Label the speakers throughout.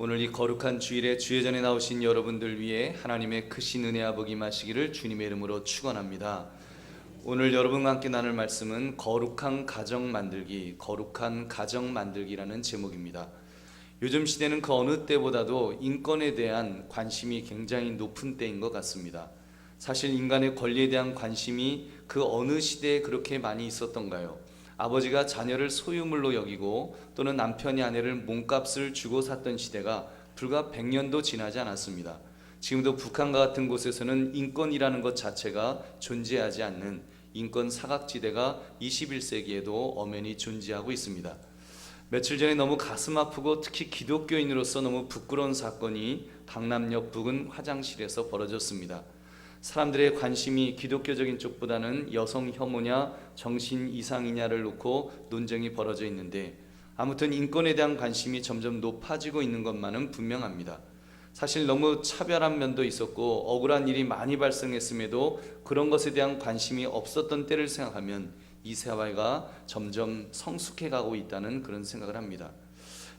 Speaker 1: 오늘 이 거룩한 주일에 주예전에 나오신 여러분들 위해 하나님의 크신 은혜와 복이 임하시기를 주님의 이름으로 축원합니다. 오늘 여러분과 함께 나눌 말씀은 거룩한 가정 만들기라는 제목입니다. 요즘 시대는 그 어느 때보다도 인권에 대한 관심이 굉장히 높은 때인 것 같습니다. 사실 인간의 권리에 대한 관심이 그 어느 시대에 그렇게 많이 있었던가요? 아버지가 자녀를 소유물로 여기고 또는 남편이 아내를 몸값을 주고 샀던 시대가 불과 100년도 지나지 않았습니다. 지금도 북한과 같은 곳에서는 인권이라는 것 자체가 존재하지 않는 인권 사각지대가 21세기에도 엄연히 존재하고 있습니다. 며칠 전에 너무 가슴 아프고 특히 기독교인으로서 너무 부끄러운 사건이 강남역 부근 화장실에서 벌어졌습니다. 사람들의 관심이 기독교적인 쪽보다는 여성 혐오냐 정신 이상이냐를 놓고 논쟁이 벌어져 있는데, 아무튼 인권에 대한 관심이 점점 높아지고 있는 것만은 분명합니다. 사실 너무 차별한 면도 있었고 억울한 일이 많이 발생했음에도 그런 것에 대한 관심이 없었던 때를 생각하면 이 사회가 점점 성숙해가고 있다는 그런 생각을 합니다.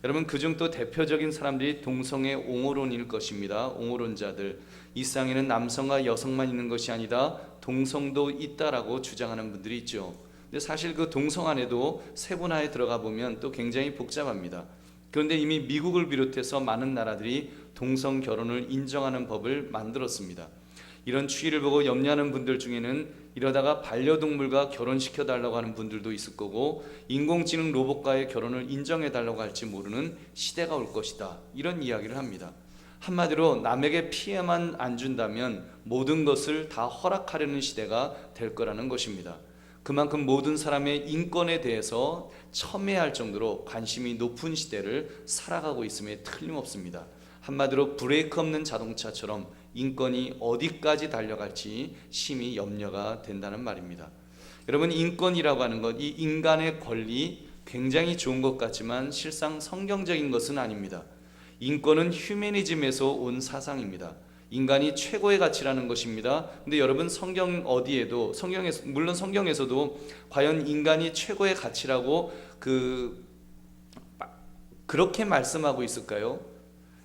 Speaker 1: 여러분, 그중 또 대표적인 사람들이 동성애 옹호론일 것입니다. 옹호론자들, 이 세상에는 남성과 여성만 있는 것이 아니다, 동성도 있다라고 주장하는 분들이 있죠. 근데 사실 그 동성 안에도 세분화에 들어가 보면 또 굉장히 복잡합니다. 그런데 이미 미국을 비롯해서 많은 나라들이 동성 결혼을 인정하는 법을 만들었습니다. 이런 추이를 보고 염려하는 분들 중에는 이러다가 반려동물과 결혼시켜달라고 하는 분들도 있을 거고, 인공지능 로봇과의 결혼을 인정해달라고 할지 모르는 시대가 올 것이다, 이런 이야기를 합니다. 한마디로 남에게 피해만 안 준다면 모든 것을 다 허락하려는 시대가 될 거라는 것입니다. 그만큼 모든 사람의 인권에 대해서 첨예할 정도로 관심이 높은 시대를 살아가고 있음에 틀림없습니다. 한마디로 브레이크 없는 자동차처럼 인권이 어디까지 달려갈지 심히 염려가 된다는 말입니다. 여러분, 인권이라고 하는 것, 이 인간의 권리 굉장히 좋은 것 같지만 실상 성경적인 것은 아닙니다. 인권은 휴머니즘에서 온 사상입니다. 인간이 최고의 가치라는 것입니다. 근데 여러분, 성경 어디에도, 물론 성경에서도 과연 인간이 최고의 가치라고 그렇게 말씀하고 있을까요?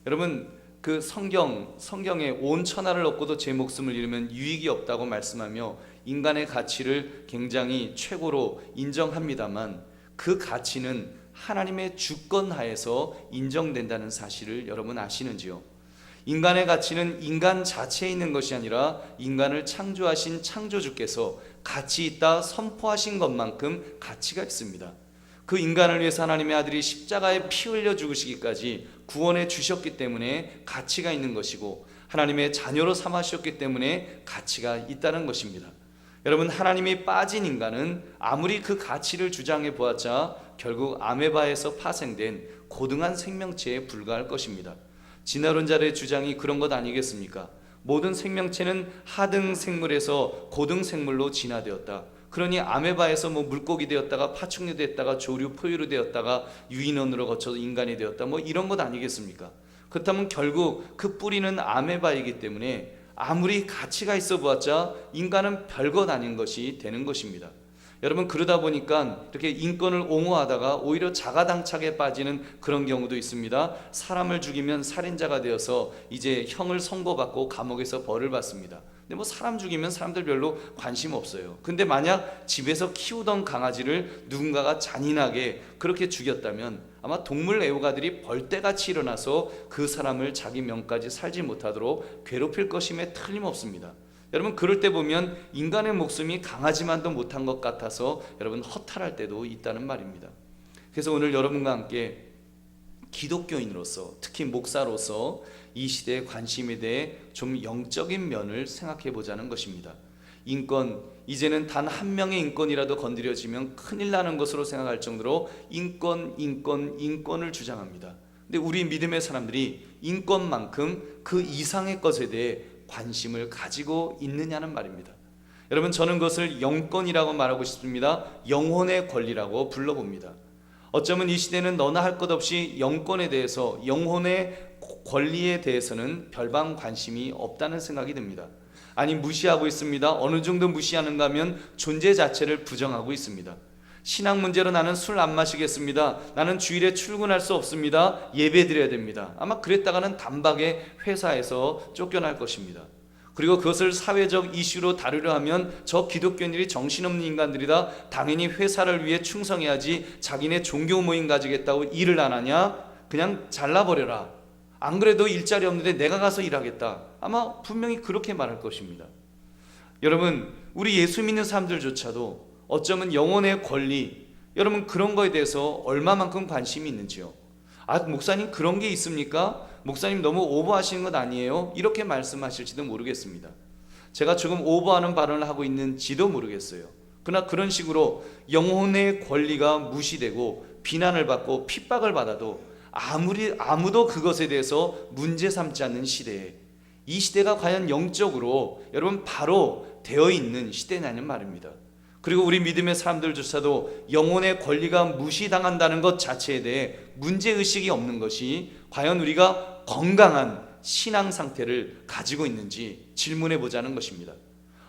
Speaker 1: 여러분, 그 성경에 온 천하를 얻고도 제 목숨을 잃으면 유익이 없다고 말씀하며 인간의 가치를 굉장히 최고로 인정합니다만, 그 가치는 하나님의 주권 하에서 인정된다는 사실을 여러분 아시는지요? 인간의 가치는 인간 자체에 있는 것이 아니라 인간을 창조하신 창조주께서 가치 있다 선포하신 것만큼 가치가 있습니다. 그 인간을 위해서 하나님의 아들이 십자가에 피 흘려 죽으시기까지 구원해 주셨기 때문에 가치가 있는 것이고, 하나님의 자녀로 삼으셨기 때문에 가치가 있다는 것입니다. 여러분, 하나님이 빠진 인간은 아무리 그 가치를 주장해 보았자 결국 아메바에서 파생된 고등한 생명체에 불과할 것입니다. 진화론자들의 주장이 그런 것 아니겠습니까? 모든 생명체는 하등 생물에서 고등 생물로 진화되었다. 그러니 아메바에서 물고기 되었다가 파충류 되었다가 조류 포유류 되었다가 유인원으로 거쳐서 인간이 되었다, 이런 것 아니겠습니까? 그렇다면 결국 그 뿌리는 아메바이기 때문에 아무리 가치가 있어 보았자 인간은 별것 아닌 것이 되는 것입니다. 여러분, 그러다 보니까 이렇게 인권을 옹호하다가 오히려 자가당착에 빠지는 그런 경우도 있습니다. 사람을 죽이면 살인자가 되어서 이제 형을 선고받고 감옥에서 벌을 받습니다. 근데 사람 죽이면 사람들 별로 관심 없어요. 근데 만약 집에서 키우던 강아지를 누군가가 잔인하게 그렇게 죽였다면 아마 동물 애호가들이 벌떼같이 일어나서 그 사람을 자기 명까지 살지 못하도록 괴롭힐 것임에 틀림없습니다. 여러분, 그럴 때 보면 인간의 목숨이 강아지만도 못한 것 같아서 여러분 허탈할 때도 있다는 말입니다. 그래서 오늘 여러분과 함께 기독교인으로서, 특히 목사로서 이 시대의 관심에 대해 좀 영적인 면을 생각해 보자는 것입니다. 인권, 이제는 단 한 명의 인권이라도 건드려지면 큰일 나는 것으로 생각할 정도로 인권을 주장합니다. 근데 우리 믿음의 사람들이 인권만큼 그 이상의 것에 대해 관심을 가지고 있느냐는 말입니다. 여러분, 저는 그것을 영권이라고 말하고 싶습니다. 영혼의 권리라고 불러봅니다. 어쩌면 이 시대는 너나 할 것 없이 영권에 대해서, 영혼의 권리에 대해서는 별반 관심이 없다는 생각이 듭니다. 아니, 무시하고 있습니다. 어느 정도 무시하는가 하면 존재 자체를 부정하고 있습니다. 신앙 문제로 나는 술 안 마시겠습니다. 나는 주일에 출근할 수 없습니다. 예배 드려야 됩니다. 아마 그랬다가는 단박에 회사에서 쫓겨날 것입니다. 그리고 그것을 사회적 이슈로 다루려 하면 저 기독교인들이 정신없는 인간들이다. 당연히 회사를 위해 충성해야지. 자기네 종교 모임 가지겠다고 일을 안 하냐? 그냥 잘라버려라. 안 그래도 일자리 없는데 내가 가서 일하겠다. 아마 분명히 그렇게 말할 것입니다. 여러분, 우리 예수 믿는 사람들조차도 어쩌면 영혼의 권리, 여러분 그런 거에 대해서 얼마만큼 관심이 있는지요? 목사님 그런 게 있습니까? 목사님 너무 오버하시는 것 아니에요? 이렇게 말씀하실지도 모르겠습니다. 제가 조금 오버하는 발언을 하고 있는지도 모르겠어요. 그러나 그런 식으로 영혼의 권리가 무시되고 비난을 받고 핍박을 받아도 아무도 그것에 대해서 문제 삼지 않는 시대에, 이 시대가 과연 영적으로 여러분 바로 되어 있는 시대냐는 말입니다. 그리고 우리 믿음의 사람들조차도 영혼의 권리가 무시당한다는 것 자체에 대해 문제의식이 없는 것이 과연 우리가 건강한 신앙 상태를 가지고 있는지 질문해 보자는 것입니다.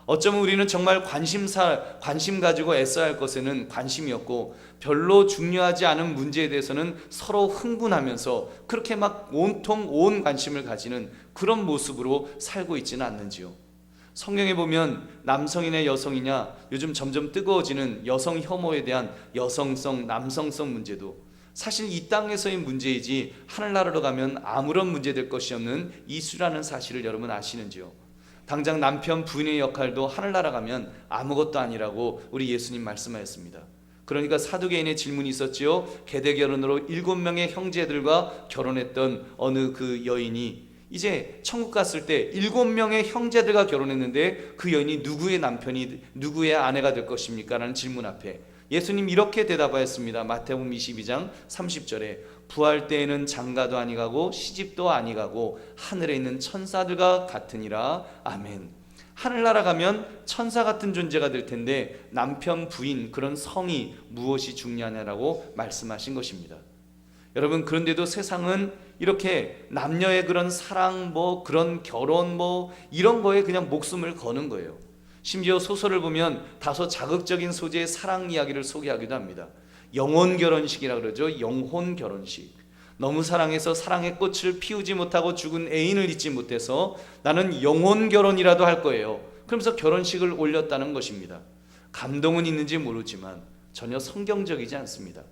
Speaker 1: 어쩌면 우리는 정말 관심 가지고 애써야 할 것에는 관심이 없고 별로 중요하지 않은 문제에 대해서는 서로 흥분하면서 그렇게 막 온통 온 관심을 가지는 그런 모습으로 살고 있지는 않는지요. 성경에 보면 남성이냐 여성이냐 요즘 점점 뜨거워지는 여성 혐오에 대한 여성성 남성성 문제도 사실 이 땅에서의 문제이지 하늘나라로 가면 아무런 문제될 것이 없는 이수라는 사실을 여러분 아시는지요? 당장 남편 부인의 역할도 하늘나라 가면 아무것도 아니라고 우리 예수님 말씀하셨습니다. 그러니까 사두개인의 질문이 있었지요. 계대 결혼으로 7명의 형제들과 결혼했던 어느 그 여인이 이제 천국 갔을 때 7명의 형제들과 결혼했는데 그 여인이 누구의 남편이 누구의 아내가 될 것입니까? 라는 질문 앞에 예수님 이렇게 대답하였습니다. 마태복음 22장 30절에 부활 때에는 장가도 아니가고 시집도 아니가고 하늘에 있는 천사들과 같으니라. 아멘. 하늘나라 가면 천사 같은 존재가 될 텐데 남편 부인 그런 성이 무엇이 중요하냐라고 말씀하신 것입니다. 여러분, 그런데도 세상은 이렇게 남녀의 그런 사랑 그런 결혼 이런 거에 그냥 목숨을 거는 거예요. 심지어 소설을 보면 다소 자극적인 소재의 사랑 이야기를 소개하기도 합니다. 영혼 결혼식이라 그러죠. 영혼 결혼식. 너무 사랑해서 사랑의 꽃을 피우지 못하고 죽은 애인을 잊지 못해서 나는 영혼 결혼이라도 할 거예요. 그러면서 결혼식을 올렸다는 것입니다. 감동은 있는지 모르지만 전혀 성경적이지 않습니다.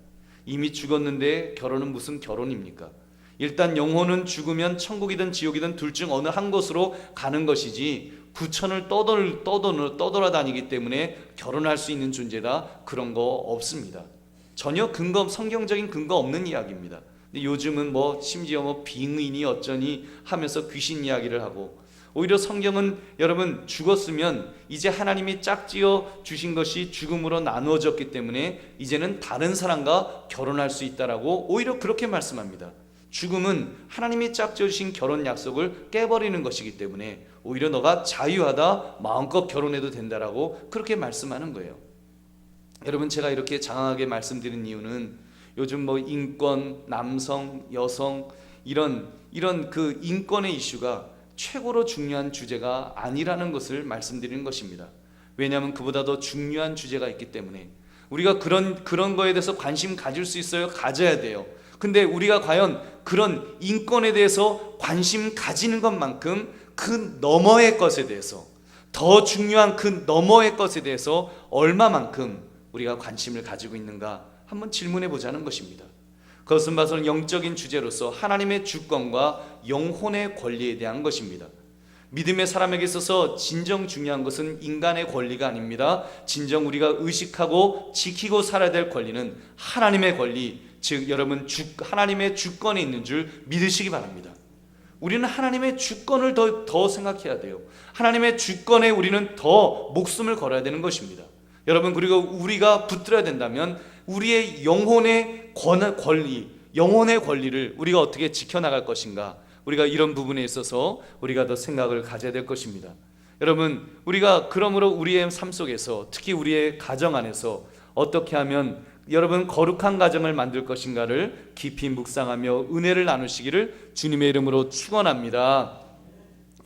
Speaker 1: 이미 죽었는데 결혼은 무슨 결혼입니까? 일단 영혼은 죽으면 천국이든 지옥이든 둘 중 어느 한 곳으로 가는 것이지 구천을 떠돌아다니기 때문에 결혼할 수 있는 존재다, 그런 거 없습니다. 전혀 성경적인 근거 없는 이야기입니다. 근데 요즘은 심지어 빙의니 어쩌니 하면서 귀신 이야기를 하고, 오히려 성경은 여러분 죽었으면 이제 하나님이 짝지어 주신 것이 죽음으로 나누어졌기 때문에 이제는 다른 사람과 결혼할 수 있다라고 오히려 그렇게 말씀합니다. 죽음은 하나님이 짝지어 주신 결혼 약속을 깨버리는 것이기 때문에 오히려 너가 자유하다, 마음껏 결혼해도 된다라고 그렇게 말씀하는 거예요. 여러분, 제가 이렇게 장황하게 말씀드린 이유는 요즘 인권, 남성, 여성 이런 그 인권의 이슈가 최고로 중요한 주제가 아니라는 것을 말씀드리는 것입니다. 왜냐하면 그보다 더 중요한 주제가 있기 때문에 우리가 그런 거에 대해서 관심 가질 수 있어요? 가져야 돼요. 근데 우리가 과연 그런 인권에 대해서 관심 가지는 것만큼 그 너머의 것에 대해서, 더 중요한 그 너머의 것에 대해서 얼마만큼 우리가 관심을 가지고 있는가 한번 질문해 보자는 것입니다. 그것은 봐서는 영적인 주제로서 하나님의 주권과 영혼의 권리에 대한 것입니다. 믿음의 사람에게 있어서 진정 중요한 것은 인간의 권리가 아닙니다. 진정 우리가 의식하고 지키고 살아야 될 권리는 하나님의 권리, 즉 여러분 하나님의 주권에 있는 줄 믿으시기 바랍니다. 우리는 하나님의 주권을 더 생각해야 돼요. 하나님의 주권에 우리는 더 목숨을 걸어야 되는 것입니다. 여러분, 그리고 우리가 붙들어야 된다면 우리의 영혼의 권리, 영혼의 권리를 우리가 어떻게 지켜나갈 것인가, 우리가 이런 부분에 있어서 우리가 더 생각을 가져야 될 것입니다. 여러분, 우리가 그러므로 우리의 삶 속에서, 특히 우리의 가정 안에서 어떻게 하면 여러분 거룩한 가정을 만들 것인가를 깊이 묵상하며 은혜를 나누시기를 주님의 이름으로 축원합니다.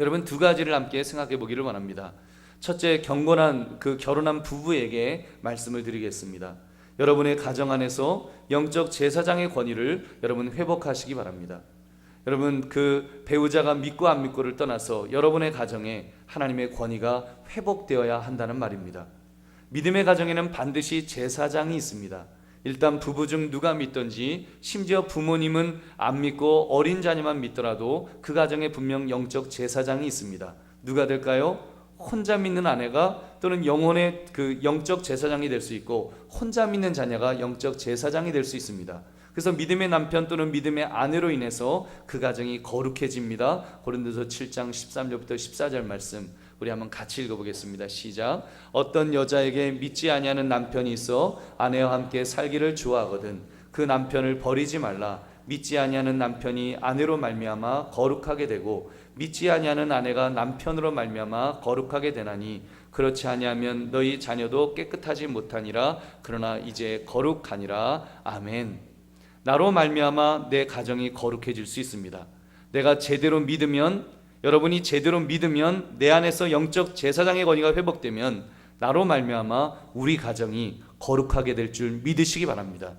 Speaker 1: 여러분, 두 가지를 함께 생각해 보기를 원합니다. 첫째, 경건한 그 결혼한 부부에게 말씀을 드리겠습니다. 여러분의 가정 안에서 영적 제사장의 권위를 여러분 회복하시기 바랍니다. 여러분, 그 배우자가 믿고 안 믿고를 떠나서 여러분의 가정에 하나님의 권위가 회복되어야 한다는 말입니다. 믿음의 가정에는 반드시 제사장이 있습니다. 일단 부부 중 누가 믿든지, 심지어 부모님은 안 믿고 어린 자녀만 믿더라도 그 가정에 분명 영적 제사장이 있습니다. 누가 될까요? 혼자 믿는 아내가 또는 영혼의 그 영적 제사장이 될 수 있고, 혼자 믿는 자녀가 영적 제사장이 될 수 있습니다. 그래서 믿음의 남편 또는 믿음의 아내로 인해서 그 가정이 거룩해집니다. 고린도서 7장 13절부터 14절 말씀 우리 한번 같이 읽어보겠습니다. 시작. 어떤 여자에게 믿지 아니하는 남편이 있어 아내와 함께 살기를 좋아하거든 그 남편을 버리지 말라. 믿지 아니하는 남편이 아내로 말미암아 거룩하게 되고 믿지 아니하는 아내가 남편으로 말미암아 거룩하게 되나니 그렇지 아니하면 너희 자녀도 깨끗하지 못하니라. 그러나 이제 거룩하니라. 아멘. 나로 말미암아 내 가정이 거룩해질 수 있습니다. 내가 제대로 믿으면, 여러분이 제대로 믿으면, 내 안에서 영적 제사장의 권위가 회복되면 나로 말미암아 우리 가정이 거룩하게 될 줄 믿으시기 바랍니다.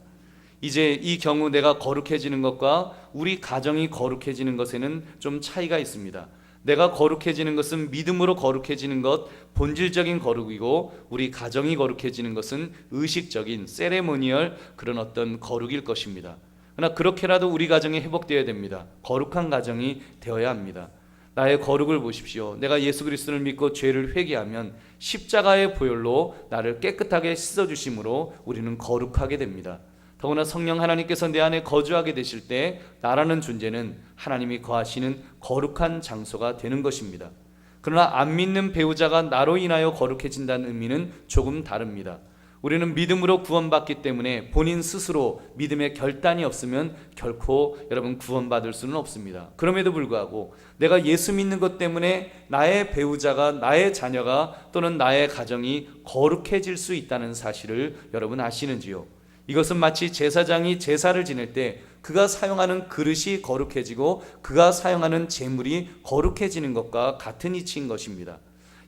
Speaker 1: 이제 이 경우 내가 거룩해지는 것과 우리 가정이 거룩해지는 것에는 좀 차이가 있습니다. 내가 거룩해지는 것은 믿음으로 거룩해지는 것, 본질적인 거룩이고, 우리 가정이 거룩해지는 것은 의식적인 세레모니얼 그런 어떤 거룩일 것입니다. 그러나 그렇게라도 우리 가정이 회복되어야 됩니다. 거룩한 가정이 되어야 합니다. 나의 거룩을 보십시오. 내가 예수 그리스도를 믿고 죄를 회개하면 십자가의 보혈로 나를 깨끗하게 씻어주심으로 우리는 거룩하게 됩니다. 더구나 성령 하나님께서 내 안에 거주하게 되실 때 나라는 존재는 하나님이 거하시는 거룩한 장소가 되는 것입니다. 그러나 안 믿는 배우자가 나로 인하여 거룩해진다는 의미는 조금 다릅니다. 우리는 믿음으로 구원받기 때문에 본인 스스로 믿음의 결단이 없으면 결코 여러분 구원받을 수는 없습니다. 그럼에도 불구하고 내가 예수 믿는 것 때문에 나의 배우자가, 나의 자녀가 또는 나의 가정이 거룩해질 수 있다는 사실을 여러분 아시는지요? 이것은 마치 제사장이 제사를 지낼 때 그가 사용하는 그릇이 거룩해지고 그가 사용하는 제물이 거룩해지는 것과 같은 이치인 것입니다.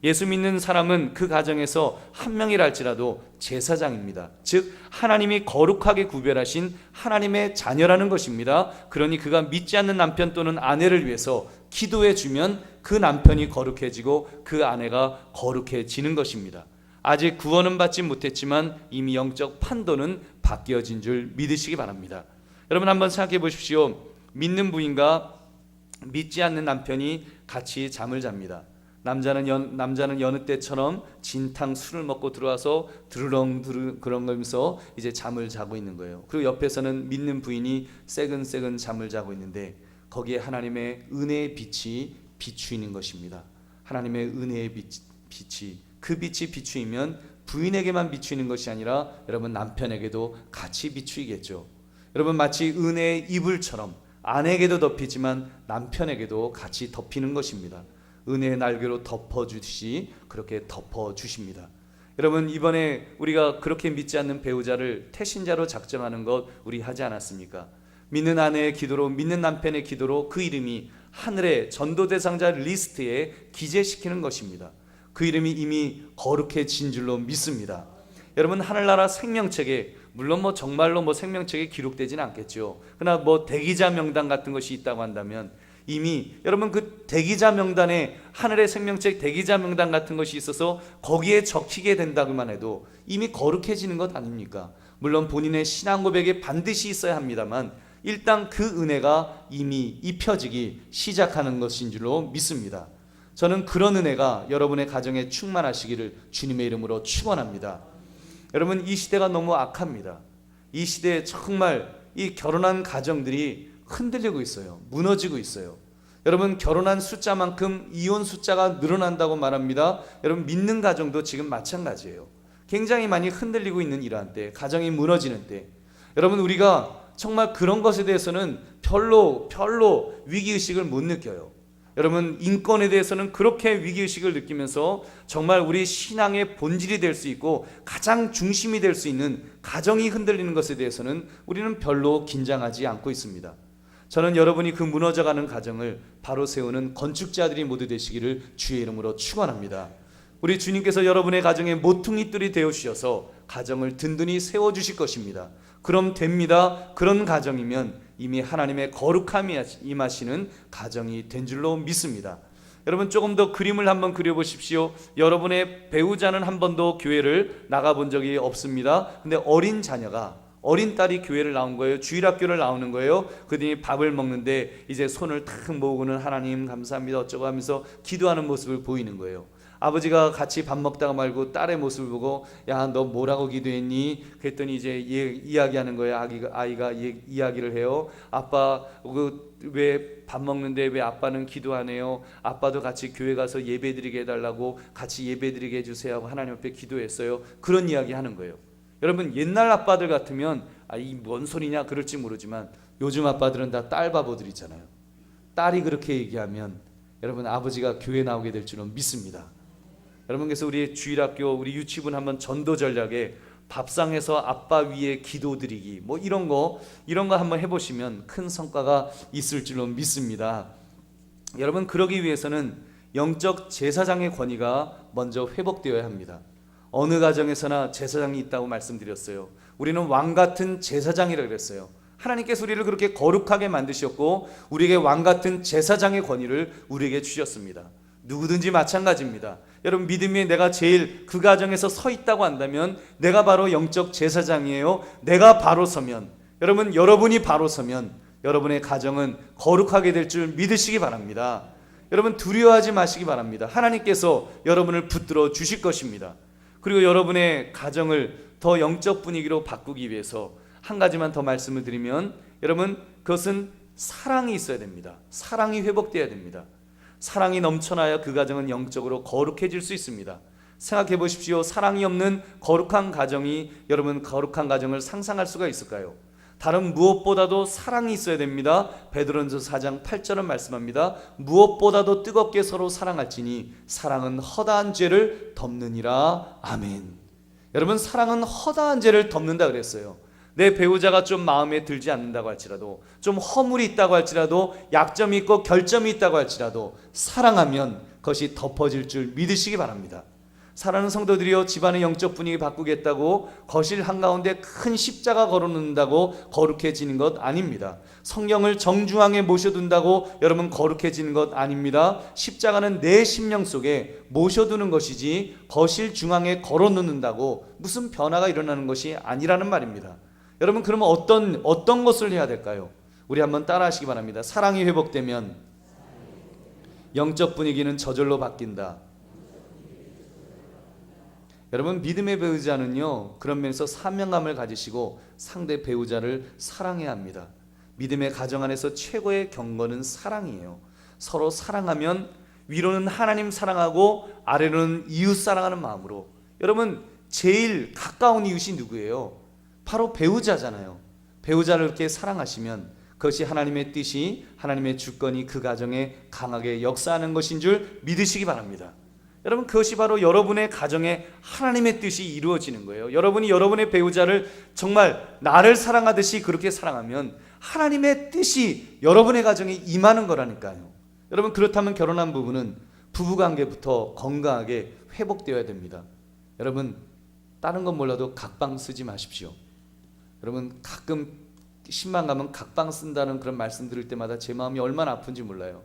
Speaker 1: 예수 믿는 사람은 그 가정에서 한 명이랄지라도 제사장입니다. 즉 하나님이 거룩하게 구별하신 하나님의 자녀라는 것입니다. 그러니 그가 믿지 않는 남편 또는 아내를 위해서 기도해 주면 그 남편이 거룩해지고 그 아내가 거룩해지는 것입니다. 아직 구원은 받지 못했지만 이미 영적 판도는 바뀌어진 줄 믿으시기 바랍니다. 여러분 한번 생각해 보십시오. 믿는 부인과 믿지 않는 남편이 같이 잠을 잡니다. 남자는 여느 때처럼 진탕 술을 먹고 들어와서 드르렁 그러면서 이제 잠을 자고 있는 거예요. 그리고 옆에서는 믿는 부인이 새근새근 잠을 자고 있는데 거기에 하나님의 은혜의 빛이 비추이는 것입니다. 하나님의 은혜의 빛이, 그 빛이 비추이면 부인에게만 비추이는 것이 아니라 여러분 남편에게도 같이 비추이겠죠. 여러분 마치 은혜의 이불처럼 아내에게도 덮이지만 남편에게도 같이 덮이는 것입니다. 은혜의 날개로 덮어주듯이 그렇게 덮어주십니다. 여러분 이번에 우리가 그렇게 믿지 않는 배우자를 태신자로 작정하는 것 우리 하지 않았습니까? 믿는 아내의 기도로, 믿는 남편의 기도로 그 이름이 하늘의 전도 대상자 리스트에 기재시키는 것입니다. 그 이름이 이미 거룩해진 줄로 믿습니다. 여러분 하늘나라 생명책에, 물론 정말로 생명책에 기록되지는 않겠죠. 그러나 대기자 명단 같은 것이 있다고 한다면 이미 여러분 그 대기자 명단에, 하늘의 생명책 대기자 명단 같은 것이 있어서 거기에 적히게 된다고만 해도 이미 거룩해지는 것 아닙니까? 물론 본인의 신앙 고백에 반드시 있어야 합니다만 일단 그 은혜가 이미 입혀지기 시작하는 것인 줄로 믿습니다. 저는 그런 은혜가 여러분의 가정에 충만하시기를 주님의 이름으로 축원합니다. 여러분 이 시대가 너무 악합니다. 이 시대에 정말 이 결혼한 가정들이 흔들리고 있어요. 무너지고 있어요. 여러분 결혼한 숫자만큼 이혼 숫자가 늘어난다고 말합니다. 여러분 믿는 가정도 지금 마찬가지예요. 굉장히 많이 흔들리고 있는 이러한 때, 가정이 무너지는 때 여러분 우리가 정말 그런 것에 대해서는 별로 위기의식을 못 느껴요. 여러분 인권에 대해서는 그렇게 위기의식을 느끼면서 정말 우리 신앙의 본질이 될 수 있고 가장 중심이 될 수 있는 가정이 흔들리는 것에 대해서는 우리는 별로 긴장하지 않고 있습니다. 저는 여러분이 그 무너져가는 가정을 바로 세우는 건축자들이 모두 되시기를 주의 이름으로 축원합니다. 우리 주님께서 여러분의 가정에 모퉁이돌이 되어 주셔서 가정을 든든히 세워주실 것입니다. 그럼 됩니다. 그런 가정이면 이미 하나님의 거룩함이 임하시는 가정이 된 줄로 믿습니다. 여러분 조금 더 그림을 한번 그려보십시오. 여러분의 배우자는 한 번도 교회를 나가본 적이 없습니다. 근데 어린 딸이 교회를 나온 거예요. 주일학교를 나오는 거예요. 그들이 밥을 먹는데 이제 손을 탁 모으고는 하나님 감사합니다 어쩌고 하면서 기도하는 모습을 보이는 거예요. 아버지가 같이 밥 먹다가 말고 딸의 모습을 보고 야 너 뭐라고 기도했니? 그랬더니 이제 이야기하는 거예요. 아이가 이야기를 해요. 아빠 왜 밥 먹는데 왜 아빠는 기도하네요? 아빠도 같이 교회 가서 예배드리게 해달라고 같이 예배드리게 해주세요 하고 하나님 앞에 기도했어요. 그런 이야기 하는 거예요. 여러분 옛날 아빠들 같으면 이 뭔 소리냐 그럴지 모르지만 요즘 아빠들은 다 딸 바보들이잖아요. 딸이 그렇게 얘기하면 여러분 아버지가 교회 나오게 될 줄은 믿습니다. 여러분 그래서 우리 주일학교 우리 유치분 한번 전도 전략에 밥상에서 아빠 위에 기도드리기 뭐 이런 거 한번 해보시면 큰 성과가 있을 줄로 믿습니다. 여러분 그러기 위해서는 영적 제사장의 권위가 먼저 회복되어야 합니다. 어느 가정에서나 제사장이 있다고 말씀드렸어요. 우리는 왕 같은 제사장이라고 그랬어요. 하나님께서 우리를 그렇게 거룩하게 만드셨고 우리에게 왕 같은 제사장의 권위를 우리에게 주셨습니다. 누구든지 마찬가지입니다. 여러분 믿음이 내가 제일 그 가정에서 서 있다고 한다면 내가 바로 영적 제사장이에요. 내가 바로 서면 여러분이 바로 서면 여러분의 가정은 거룩하게 될 줄 믿으시기 바랍니다. 여러분 두려워하지 마시기 바랍니다. 하나님께서 여러분을 붙들어 주실 것입니다. 그리고 여러분의 가정을 더 영적 분위기로 바꾸기 위해서 한 가지만 더 말씀을 드리면 여러분 그것은 사랑이 있어야 됩니다. 사랑이 회복돼야 됩니다. 사랑이 넘쳐나야 그 가정은 영적으로 거룩해질 수 있습니다. 생각해 보십시오. 사랑이 없는 거룩한 가정이 여러분 거룩한 가정을 상상할 수가 있을까요? 다른 무엇보다도 사랑이 있어야 됩니다. 베드로전서 4장 8절은 말씀합니다. 무엇보다도 뜨겁게 서로 사랑할지니 사랑은 허다한 죄를 덮느니라. 아멘. 여러분 사랑은 허다한 죄를 덮는다 그랬어요. 내 배우자가 좀 마음에 들지 않는다고 할지라도 좀 허물이 있다고 할지라도 약점이 있고 결점이 있다고 할지라도 사랑하면 그것이 덮어질 줄 믿으시기 바랍니다. 사랑하는 성도들이여 집안의 영적 분위기 바꾸겠다고 거실 한가운데 큰 십자가 걸어놓는다고 거룩해지는 것 아닙니다. 성경을 정중앙에 모셔둔다고 여러분 거룩해지는 것 아닙니다. 십자가는 내 심령 속에 모셔두는 것이지 거실 중앙에 걸어놓는다고 무슨 변화가 일어나는 것이 아니라는 말입니다. 여러분 그러면 어떤 것을 해야 될까요? 우리 한번 따라 하시기 바랍니다. 사랑이 회복되면 영적 분위기는 저절로 바뀐다. 여러분 믿음의 배우자는요 그런 면에서 사명감을 가지시고 상대 배우자를 사랑해야 합니다. 믿음의 가정 안에서 최고의 경건은 사랑이에요. 서로 사랑하면 위로는 하나님 사랑하고 아래로는 이웃 사랑하는 마음으로 여러분 제일 가까운 이웃이 누구예요? 바로 배우자잖아요. 배우자를 그렇게 사랑하시면 그것이 하나님의 뜻이 하나님의 주권이 그 가정에 강하게 역사하는 것인 줄 믿으시기 바랍니다. 여러분 그것이 바로 여러분의 가정에 하나님의 뜻이 이루어지는 거예요. 여러분이 여러분의 배우자를 정말 나를 사랑하듯이 그렇게 사랑하면 하나님의 뜻이 여러분의 가정에 임하는 거라니까요. 여러분 그렇다면 결혼한 부부는 부부관계부터 건강하게 회복되어야 됩니다. 여러분 다른 건 몰라도 각방 쓰지 마십시오. 여러분 가끔 신방 가면 각방 쓴다는 그런 말씀 들을 때마다 제 마음이 얼마나 아픈지 몰라요.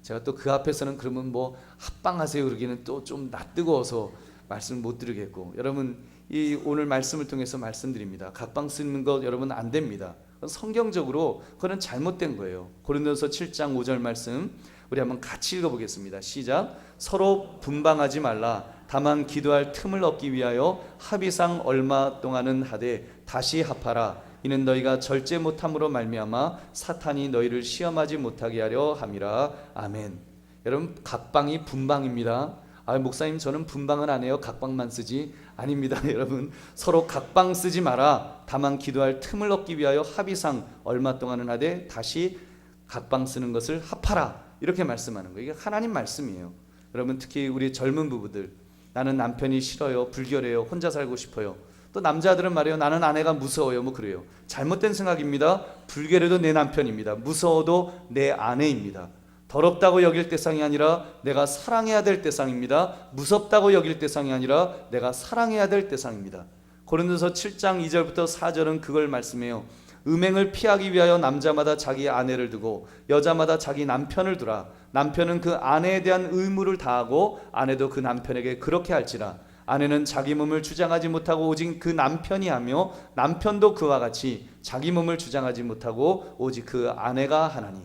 Speaker 1: 제가 또 그 앞에서는 그러면 뭐 합방하세요 그러기는 또 좀 낯뜨거워서 말씀을 못 드리겠고 여러분 이 오늘 말씀을 통해서 말씀드립니다. 각방 쓰는 것 여러분 안 됩니다. 성경적으로 그건 잘못된 거예요. 고린도서 7장 5절 말씀 우리 한번 같이 읽어보겠습니다. 시작. 서로 분방하지 말라. 다만 기도할 틈을 얻기 위하여 합의상 얼마 동안은 하되 다시 합하라. 이는 너희가 절제 못함으로 말미암아 사탄이 너희를 시험하지 못하게 하려 함이라. 아멘. 여러분 각방이 분방입니다. 목사님 저는 분방은 안 해요. 각방만 쓰지. 아닙니다. 여러분 서로 각방 쓰지 마라. 다만 기도할 틈을 얻기 위하여 합의상 얼마 동안은 하되 다시 각방 쓰는 것을 합하라. 이렇게 말씀하는 거예요. 이게 하나님 말씀이에요. 여러분 특히 우리 젊은 부부들 나는 남편이 싫어요. 불결해요. 혼자 살고 싶어요. 또 남자들은 말해요. 나는 아내가 무서워요. 뭐 그래요. 잘못된 생각입니다. 불결해도 내 남편입니다. 무서워도 내 아내입니다. 더럽다고 여길 대상이 아니라 내가 사랑해야 될 대상입니다. 무섭다고 여길 대상이 아니라 내가 사랑해야 될 대상입니다. 고린도서 7장 2절부터 4절은 그걸 말씀해요. 음행을 피하기 위하여 남자마다 자기 아내를 두고 여자마다 자기 남편을 두라. 남편은 그 아내에 대한 의무를 다하고 아내도 그 남편에게 그렇게 할지라. 아내는 자기 몸을 주장하지 못하고 오직 그 남편이 하며 남편도 그와 같이 자기 몸을 주장하지 못하고 오직 그 아내가 하나니.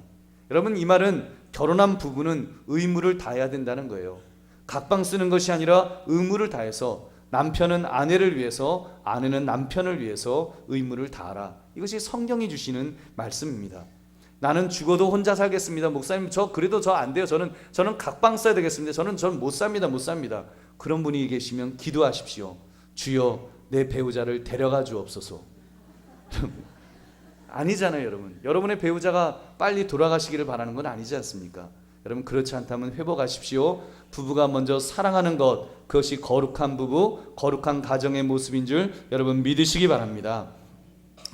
Speaker 1: 여러분, 이 말은 결혼한 부부는 의무를 다해야 된다는 거예요. 각방 쓰는 것이 아니라 의무를 다해서 남편은 아내를 위해서, 아내는 남편을 위해서 의무를 다하라. 이것이 성경이 주시는 말씀입니다. 나는 죽어도 혼자 살겠습니다. 목사님, 그래도 저 안 돼요. 저는 각방 써야 되겠습니다. 저는 못 삽니다. 그런 분이 계시면 기도하십시오. 주여, 내 배우자를 데려가 주옵소서. 아니잖아요, 여러분. 여러분의 배우자가 빨리 돌아가시기를 바라는 건 아니지 않습니까? 여러분, 그렇지 않다면 회복하십시오. 부부가 먼저 사랑하는 것, 그것이 거룩한 부부, 거룩한 가정의 모습인 줄 여러분 믿으시기 바랍니다.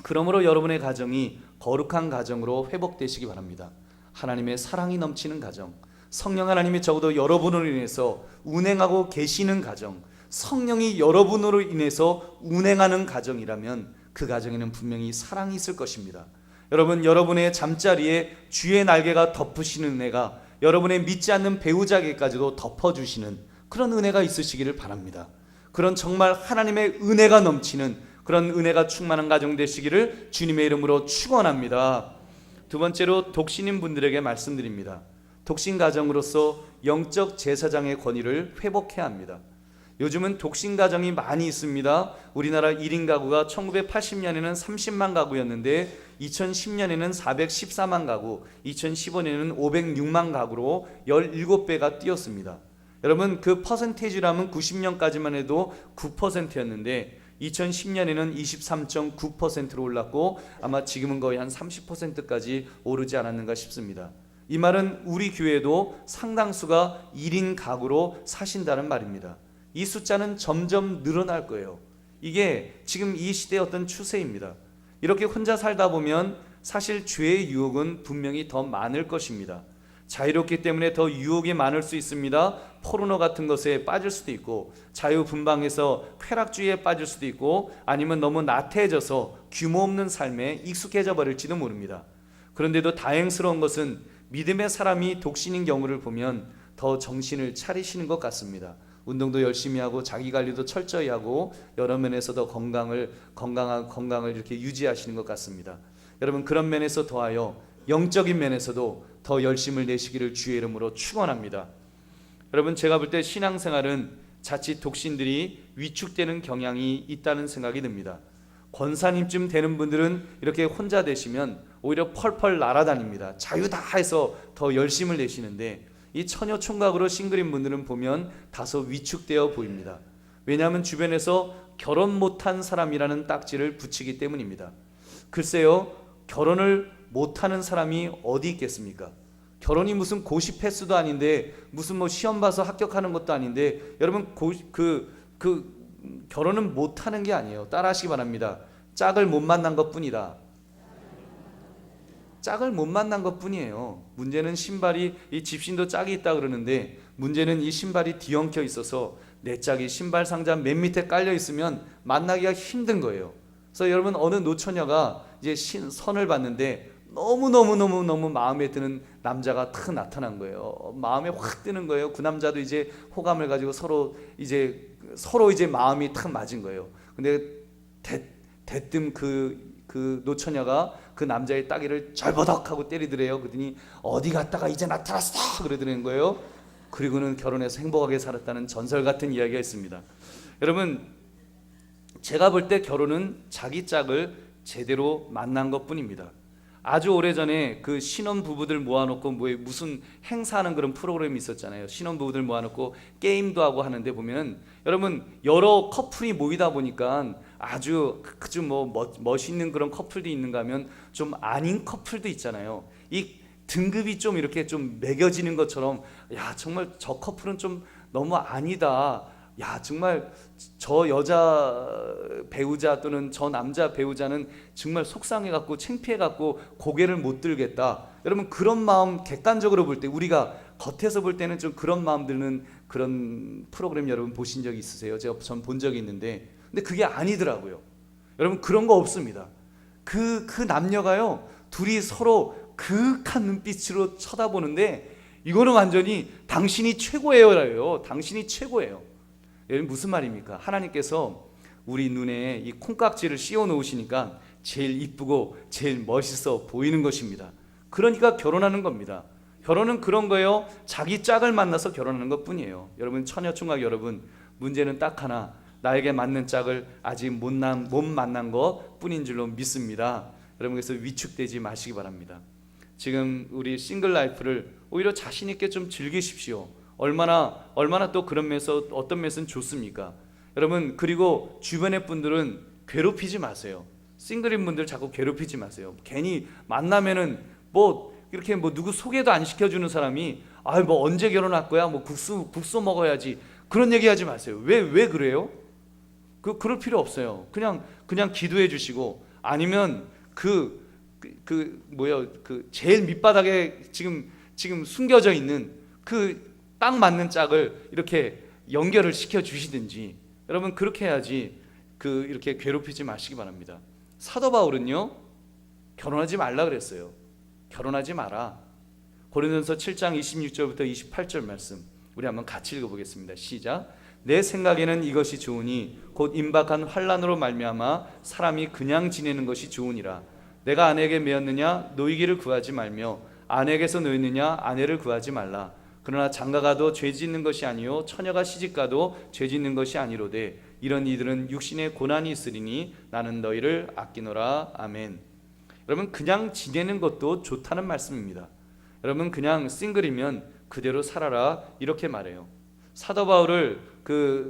Speaker 1: 그러므로 여러분의 가정이 거룩한 가정으로 회복되시기 바랍니다. 하나님의 사랑이 넘치는 가정, 성령 하나님이 적어도 여러분으로 인해서 운행하고 계시는 가정, 성령이 여러분으로 인해서 운행하는 가정이라면 그 가정에는 분명히 사랑이 있을 것입니다. 여러분, 여러분의 잠자리에 주의 날개가 덮으시는 은혜가 여러분의 믿지 않는 배우자에게까지도 덮어주시는 그런 은혜가 있으시기를 바랍니다. 그런 정말 하나님의 은혜가 넘치는 그런 은혜가 충만한 가정 되시기를 주님의 이름으로 축원합니다. 두 번째로 독신인 분들에게 말씀드립니다. 독신 가정으로서 영적 제사장의 권위를 회복해야 합니다. 요즘은 독신 가정이 많이 있습니다. 우리나라 1인 가구가 1980년에는 30만 가구였는데 2010년에는 414만 가구, 2015년에는 506만 가구로 17배가 뛰었습니다. 여러분, 그 퍼센테이지라면 90년까지만 해도 9%였는데 2010년에는 23.9%로 올랐고 아마 지금은 거의 한 30%까지 오르지 않았는가 싶습니다. 이 말은 우리 교회도 상당수가 1인 가구로 사신다는 말입니다. 이 숫자는 점점 늘어날 거예요. 이게 지금 이 시대의 어떤 추세입니다. 이렇게 혼자 살다 보면 사실 죄의 유혹은 분명히 더 많을 것입니다. 자유롭기 때문에 더 유혹이 많을 수 있습니다. 포르노 같은 것에 빠질 수도 있고, 자유분방해서 쾌락주의에 빠질 수도 있고, 아니면 너무 나태해져서 규모 없는 삶에 익숙해져 버릴지도 모릅니다. 그런데도 다행스러운 것은 믿음의 사람이 독신인 경우를 보면 더 정신을 차리시는 것 같습니다. 운동도 열심히 하고 자기 관리도 철저히 하고 여러 면에서도 건강을 이렇게 유지하시는 것 같습니다. 여러분, 그런 면에서 더하여 영적인 면에서도 더 열심을 내시기를 주의 이름으로 축원합니다. 여러분, 제가 볼 때 신앙생활은 자칫 독신들이 위축되는 경향이 있다는 생각이 듭니다. 권사님쯤 되는 분들은 이렇게 혼자 되시면 오히려 펄펄 날아다닙니다. 자유 다 해서 더 열심을 내시는데 이 처녀 총각으로 싱글인 분들은 보면 다소 위축되어 보입니다. 왜냐하면 주변에서 결혼 못한 사람이라는 딱지를 붙이기 때문입니다. 글쎄요, 결혼을 못하는 사람이 어디 있겠습니까? 결혼이 무슨 고시 패스도 아닌데, 무슨 뭐 시험 봐서 합격하는 것도 아닌데, 여러분 결혼은 못하는 게 아니에요. 따라하시기 바랍니다. 짝을 못 만난 것뿐이다. 짝을 못 만난 것뿐이에요. 문제는 신발이, 이 집신도 짝이 있다 그러는데 문제는 이 신발이 뒤엉켜 있어서 내 짝이 신발 상자 맨 밑에 깔려 있으면 만나기가 힘든 거예요. 그래서 여러분, 어느 노처녀가 이제 선을 봤는데 너무 마음에 드는 남자가 탁 나타난 거예요. 마음에 확 드는 거예요. 그 남자도 이제 호감을 가지고 서로 이제 마음이 탁 맞은 거예요. 근데 대뜸 그 노처녀가 그 남자의 따귀를 절버덕하고 때리더래요. 그러더니 어디 갔다가 이제 나타났어 그러더라는 거예요. 그리고는 결혼해서 행복하게 살았다는 전설 같은 이야기가 있습니다. 여러분, 제가 볼 때 결혼은 자기 짝을 제대로 만난 것뿐입니다. 아주 오래전에 그 신혼부부들 모아놓고 무슨 행사하는 그런 프로그램이 있었잖아요. 신혼부부들 모아놓고 게임도 하고 하는데 보면 여러분, 여러 커플이 모이다 보니까 아주 멋있는 그런 커플도 있는가 하면 좀 아닌 커플도 있잖아요. 이 등급이 좀 이렇게 좀 매겨지는 것처럼, 야, 정말 저 커플은 좀 너무 아니다. 야, 정말 저 여자 배우자 또는 저 남자 배우자는 정말 속상해갖고 창피해갖고 고개를 못 들겠다. 여러분, 그런 마음 객관적으로 볼 때, 우리가 겉에서 볼 때는 좀 그런 마음 드는 그런 프로그램 여러분 보신 적이 있으세요? 전 본 적이 있는데 근데 그게 아니더라고요. 여러분, 그런 거 없습니다. 그 남녀가요, 둘이 서로 그윽한 눈빛으로 쳐다보는데 이거는 완전히 당신이 최고예요라요. 당신이 최고예요. 여러분, 무슨 말입니까? 하나님께서 우리 눈에 이 콩깍지를 씌워 놓으시니까 제일 이쁘고 제일 멋있어 보이는 것입니다. 그러니까 결혼하는 겁니다. 결혼은 그런 거예요. 자기 짝을 만나서 결혼하는 것 뿐이에요. 여러분, 처녀총각 여러분, 문제는 딱 하나, 나에게 맞는 짝을 아직 못 만난 것 뿐인 줄로 믿습니다. 여러분, 그래서 위축되지 마시기 바랍니다. 지금 우리 싱글 라이프를 오히려 자신 있게 좀 즐기십시오. 얼마나 또 그런 면에서 어떤 면에서는 좋습니까? 여러분, 그리고 주변의 분들은 괴롭히지 마세요. 싱글인 분들 자꾸 괴롭히지 마세요. 괜히 만나면은 이렇게 누구 소개도 안 시켜주는 사람이 언제 결혼할 거야? 국수 먹어야지. 그런 얘기하지 마세요. 왜 그래요? 그럴 필요 없어요. 그냥 기도해 주시고, 아니면 제일 밑바닥에 지금 숨겨져 있는 그 딱 맞는 짝을 이렇게 연결을 시켜 주시든지, 여러분, 그렇게 해야지 이렇게 괴롭히지 마시기 바랍니다. 사도 바울은요, 결혼하지 말라 그랬어요. 결혼하지 마라. 고린도전서 7장 26절부터 28절 말씀 우리 한번 같이 읽어보겠습니다. 시작. 내 생각에는 이것이 좋으니 곧 임박한 환난으로 말미암아 사람이 그냥 지내는 것이 좋으니라. 내가 아내에게 매었느냐? 노이기를 구하지 말며 아내에게서 노였느냐? 아내를 구하지 말라. 그러나 장가가도 죄 짓는 것이 아니요 처녀가 시집가도 죄 짓는 것이 아니로되 이런 이들은 육신에 고난이 있으리니 나는 너희를 아끼노라. 아멘. 여러분, 그냥 지내는 것도 좋다는 말씀입니다. 여러분, 그냥 싱글이면 그대로 살아라, 이렇게 말해요. 사도 바울을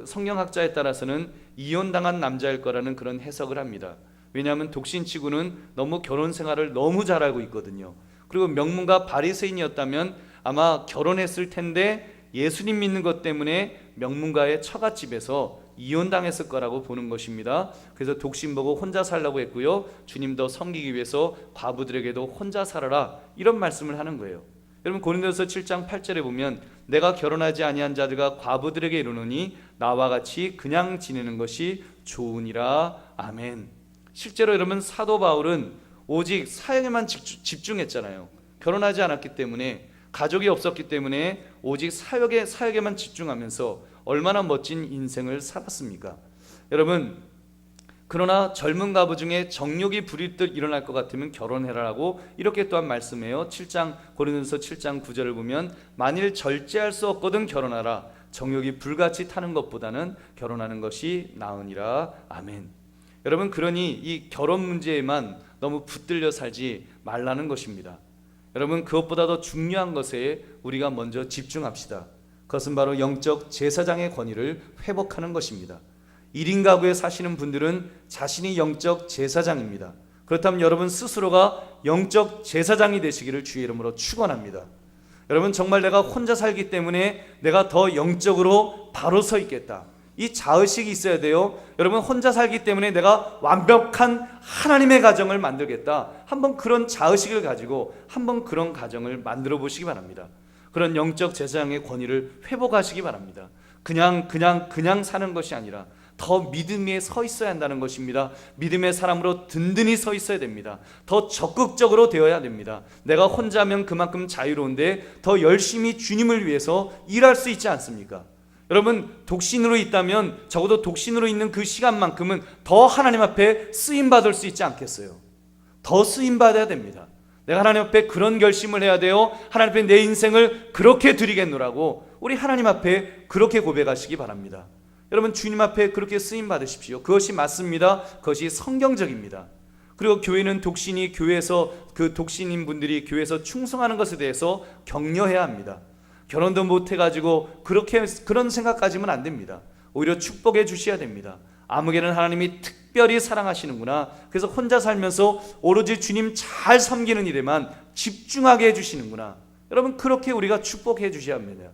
Speaker 1: 성경학자에 따라서는 이혼당한 남자일 거라는 그런 해석을 합니다. 왜냐하면 독신치고는 너무 결혼 생활을 너무 잘 알고 있거든요. 그리고 명문가 바리새인이었다면 아마 결혼했을 텐데 예수님 믿는 것 때문에 명문가의 처갓집에서 이혼당했을 거라고 보는 것입니다. 그래서 독신 보고 혼자 살라고 했고요, 주님도 섬기기 위해서 과부들에게도 혼자 살아라, 이런 말씀을 하는 거예요. 여러분, 고린도서 7장 8절에 보면 내가 결혼하지 아니한 자들과 과부들에게 이르노니 나와 같이 그냥 지내는 것이 좋으니라. 아멘. 실제로 여러분, 사도 바울은 오직 사역에만 집중했잖아요. 결혼하지 않았기 때문에, 가족이 없었기 때문에 오직 사역에만 집중하면서 얼마나 멋진 인생을 살았습니까? 여러분, 그러나 젊은 가부 중에 정욕이 불일듯 일어날 것 같으면 결혼해라라고 이렇게 또한 말씀해요. 고린도서 7장 9절을 보면 만일 절제할 수 없거든 결혼하라. 정욕이 불같이 타는 것보다는 결혼하는 것이 나으니라. 아멘. 여러분, 그러니 이 결혼 문제에만 너무 붙들려 살지 말라는 것입니다. 여러분, 그것보다 더 중요한 것에 우리가 먼저 집중합시다. 그것은 바로 영적 제사장의 권위를 회복하는 것입니다. 1인 가구에 사시는 분들은 자신이 영적 제사장입니다. 그렇다면 여러분 스스로가 영적 제사장이 되시기를 주의 이름으로 축원합니다. 여러분, 정말 내가 혼자 살기 때문에 내가 더 영적으로 바로 서 있겠다, 이 자의식이 있어야 돼요. 여러분, 혼자 살기 때문에 내가 완벽한 하나님의 가정을 만들겠다, 한번 그런 자의식을 가지고 한번 그런 가정을 만들어 보시기 바랍니다. 그런 영적 제사장의 권위를 회복하시기 바랍니다. 그냥 사는 것이 아니라 더 믿음에 서 있어야 한다는 것입니다. 믿음의 사람으로 든든히 서 있어야 됩니다. 더 적극적으로 되어야 됩니다. 내가 혼자면 그만큼 자유로운데 더 열심히 주님을 위해서 일할 수 있지 않습니까? 여러분, 독신으로 있다면 적어도 독신으로 있는 그 시간만큼은 더 하나님 앞에 쓰임받을 수 있지 않겠어요? 더 쓰임받아야 됩니다. 내가 하나님 앞에 그런 결심을 해야 돼요. 하나님 앞에 내 인생을 그렇게 드리겠노라고 우리 하나님 앞에 그렇게 고백하시기 바랍니다. 여러분, 주님 앞에 그렇게 쓰임 받으십시오. 그것이 맞습니다. 그것이 성경적입니다. 그리고 교회는 독신이 교회에서 독신인 분들이 교회에서 충성하는 것에 대해서 격려해야 합니다. 결혼도 못 해가지고 그런 생각 가지면 안 됩니다. 오히려 축복해 주셔야 됩니다. 아무개는 하나님이 특별히 사랑하시는구나. 그래서 혼자 살면서 오로지 주님 잘 섬기는 일에만 집중하게 해주시는구나. 여러분, 그렇게 우리가 축복해 주셔야 합니다.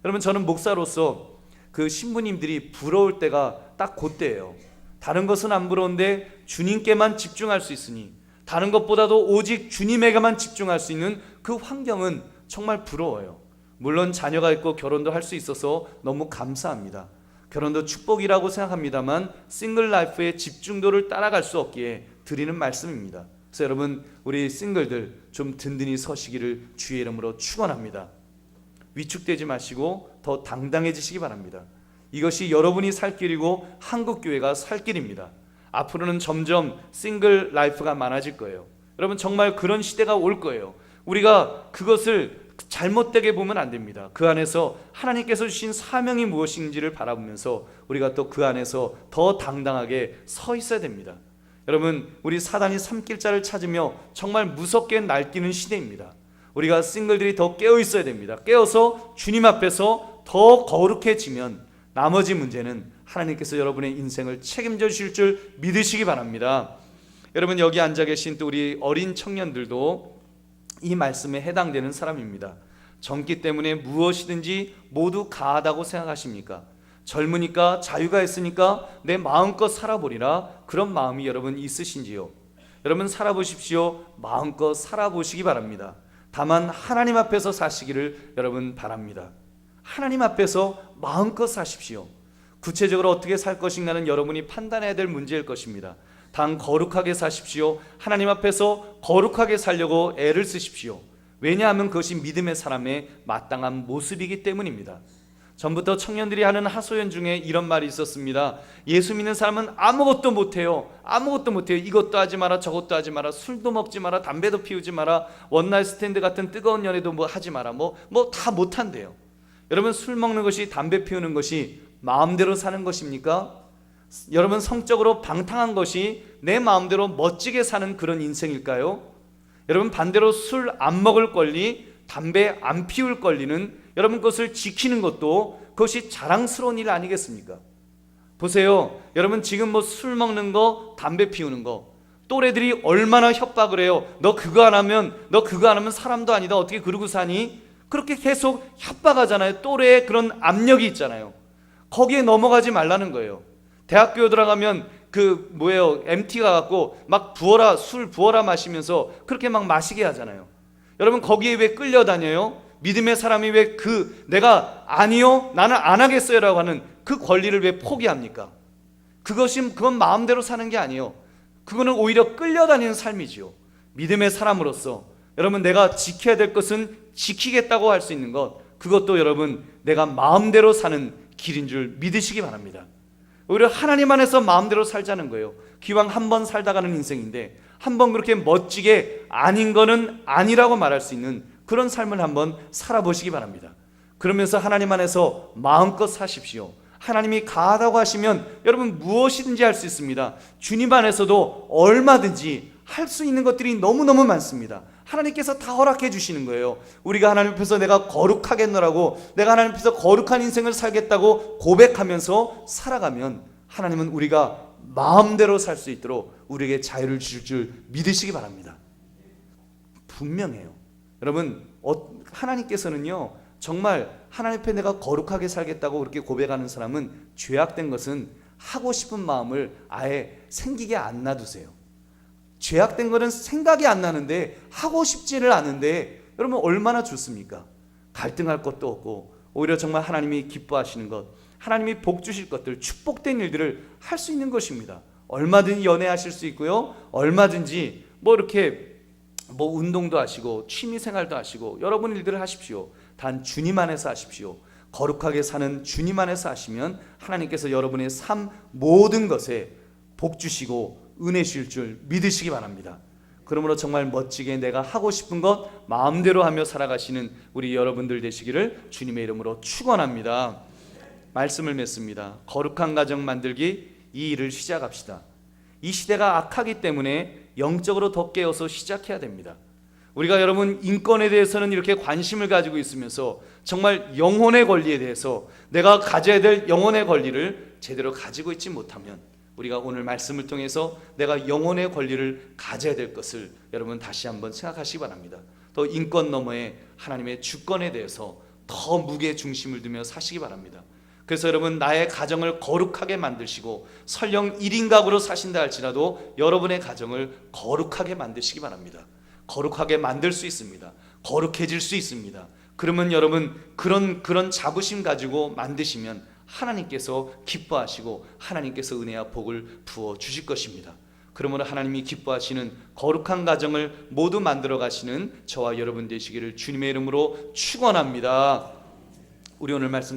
Speaker 1: 여러분, 저는 목사로서 그 신부님들이 부러울 때가 딱 그때예요. 다른 것은 안 부러운데 주님께만 집중할 수 있으니, 다른 것보다도 오직 주님에게만 집중할 수 있는 그 환경은 정말 부러워요. 물론 자녀가 있고 결혼도 할 수 있어서 너무 감사합니다. 결혼도 축복이라고 생각합니다만 싱글 라이프의 집중도를 따라갈 수 없기에 드리는 말씀입니다. 그래서 여러분, 우리 싱글들 좀 든든히 서시기를 주의 이름으로 축원합니다. 위축되지 마시고 더 당당해지시기 바랍니다. 이것이 여러분이 살 길이고 한국교회가 살 길입니다. 앞으로는 점점 싱글 라이프가 많아질 거예요. 여러분, 정말 그런 시대가 올 거예요. 우리가 그것을 잘못되게 보면 안 됩니다. 그 안에서 하나님께서 주신 사명이 무엇인지를 바라보면서 우리가 또 그 안에서 더 당당하게 서 있어야 됩니다. 여러분, 우리 사단이 삼킬자를 찾으며 정말 무섭게 날뛰는 시대입니다. 우리가 싱글들이 더 깨어 있어야 됩니다. 깨어서 주님 앞에서 더 거룩해지면 나머지 문제는 하나님께서 여러분의 인생을 책임져 주실 줄 믿으시기 바랍니다. 여러분, 여기 앉아 계신 또 우리 어린 청년들도 이 말씀에 해당되는 사람입니다. 젊기 때문에 무엇이든지 모두 가하다고 생각하십니까? 젊으니까 자유가 있으니까 내 마음껏 살아보리라, 그런 마음이 여러분 있으신지요? 여러분, 살아보십시오. 마음껏 살아보시기 바랍니다. 다만 하나님 앞에서 사시기를 여러분 바랍니다. 하나님 앞에서 마음껏 사십시오. 구체적으로 어떻게 살 것인가는 여러분이 판단해야 될 문제일 것입니다. 단 거룩하게 사십시오. 하나님 앞에서 거룩하게 살려고 애를 쓰십시오. 왜냐하면 그것이 믿음의 사람의 마땅한 모습이기 때문입니다. 전부터 청년들이 하는 하소연 중에 이런 말이 있었습니다. 예수 믿는 사람은 아무것도 못해요. 아무것도 못해요. 이것도 하지 마라, 저것도 하지 마라, 술도 먹지 마라, 담배도 피우지 마라, 원나잇 스탠드 같은 뜨거운 연애도 뭐 하지 마라, 뭐 다 못한대요. 여러분, 술 먹는 것이, 담배 피우는 것이 마음대로 사는 것입니까? 여러분, 성적으로 방탕한 것이 내 마음대로 멋지게 사는 그런 인생일까요? 여러분, 반대로 술 안 먹을 권리, 담배 안 피울 권리는 여러분 그것을 지키는 것도 그것이 자랑스러운 일 아니겠습니까? 보세요. 여러분, 지금 뭐 술 먹는 거, 담배 피우는 거, 또래들이 얼마나 협박을 해요. 너 그거 안 하면 사람도 아니다. 어떻게 그러고 사니? 그렇게 계속 협박하잖아요. 또래의 그런 압력이 있잖아요. 거기에 넘어가지 말라는 거예요. 대학교 들어가면 MT가 갖고 막 술 부어라 마시면서 그렇게 막 마시게 하잖아요. 여러분, 거기에 왜 끌려다녀요? 믿음의 사람이 왜 내가 아니요, 나는 안 하겠어요 라고 하는 그 권리를 왜 포기합니까? 그건 마음대로 사는 게 아니에요. 그거는 오히려 끌려다니는 삶이지요. 믿음의 사람으로서 여러분, 내가 지켜야 될 것은 지키겠다고 할 수 있는 것, 그것도 여러분 내가 마음대로 사는 길인 줄 믿으시기 바랍니다. 오히려 하나님 안에서 마음대로 살자는 거예요. 기왕 한 번 살다 가는 인생인데 한 번 그렇게 멋지게 아닌 거는 아니라고 말할 수 있는 그런 삶을 한번 살아보시기 바랍니다. 그러면서 하나님 안에서 마음껏 사십시오. 하나님이 가하다고 하시면 여러분 무엇이든지 할 수 있습니다. 주님 안에서도 얼마든지 할 수 있는 것들이 너무너무 많습니다. 하나님께서 다 허락해 주시는 거예요. 우리가 하나님 앞에서 내가 거룩하겠노라고, 내가 하나님 앞에서 거룩한 인생을 살겠다고 고백하면서 살아가면 하나님은 우리가 마음대로 살 수 있도록 우리에게 자유를 주실 줄 믿으시기 바랍니다. 분명해요. 여러분, 하나님께서는요 정말 하나님 앞에 내가 거룩하게 살겠다고 그렇게 고백하는 사람은 죄악된 것은 하고 싶은 마음을 아예 생기게 안 놔두세요. 죄악된 것은 생각이 안 나는데 하고 싶지를 않은데 여러분 얼마나 좋습니까? 갈등할 것도 없고 오히려 정말 하나님이 기뻐하시는 것, 하나님이 복 주실 것들, 축복된 일들을 할 수 있는 것입니다. 얼마든지 연애하실 수 있고요, 얼마든지 이렇게 운동도 하시고 취미생활도 하시고 여러분 일들을 하십시오. 단 주님 안에서 하십시오. 거룩하게 사는 주님 안에서 하시면 하나님께서 여러분의 삶 모든 것에 복 주시고 은혜 주실 줄 믿으시기 바랍니다. 그러므로 정말 멋지게 내가 하고 싶은 것 마음대로 하며 살아가시는 우리 여러분들 되시기를 주님의 이름으로 축원합니다. 말씀을 맺습니다. 거룩한 가정 만들기, 이 일을 시작합시다. 이 시대가 악하기 때문에 영적으로 더 깨어서 시작해야 됩니다. 우리가 여러분 인권에 대해서는 이렇게 관심을 가지고 있으면서 정말 영혼의 권리에 대해서 내가 가져야 될 영혼의 권리를 제대로 가지고 있지 못하면 우리가 오늘 말씀을 통해서 내가 영혼의 권리를 가져야 될 것을 여러분 다시 한번 생각하시기 바랍니다. 더 인권 너머에 하나님의 주권에 대해서 더 무게 중심을 두며 사시기 바랍니다. 그래서 여러분 나의 가정을 거룩하게 만드시고 설령 1인 가구로 사신다 할지라도 여러분의 가정을 거룩하게 만드시기 바랍니다. 거룩하게 만들 수 있습니다. 거룩해질 수 있습니다. 그러면 여러분 그런 자부심 가지고 만드시면 하나님께서 기뻐하시고 하나님께서 은혜와 복을 부어 주실 것입니다. 그러므로 하나님이 기뻐하시는 거룩한 가정을 모두 만들어 가시는 저와 여러분 되시기를 주님의 이름으로 축원합니다. 우리 오늘 말씀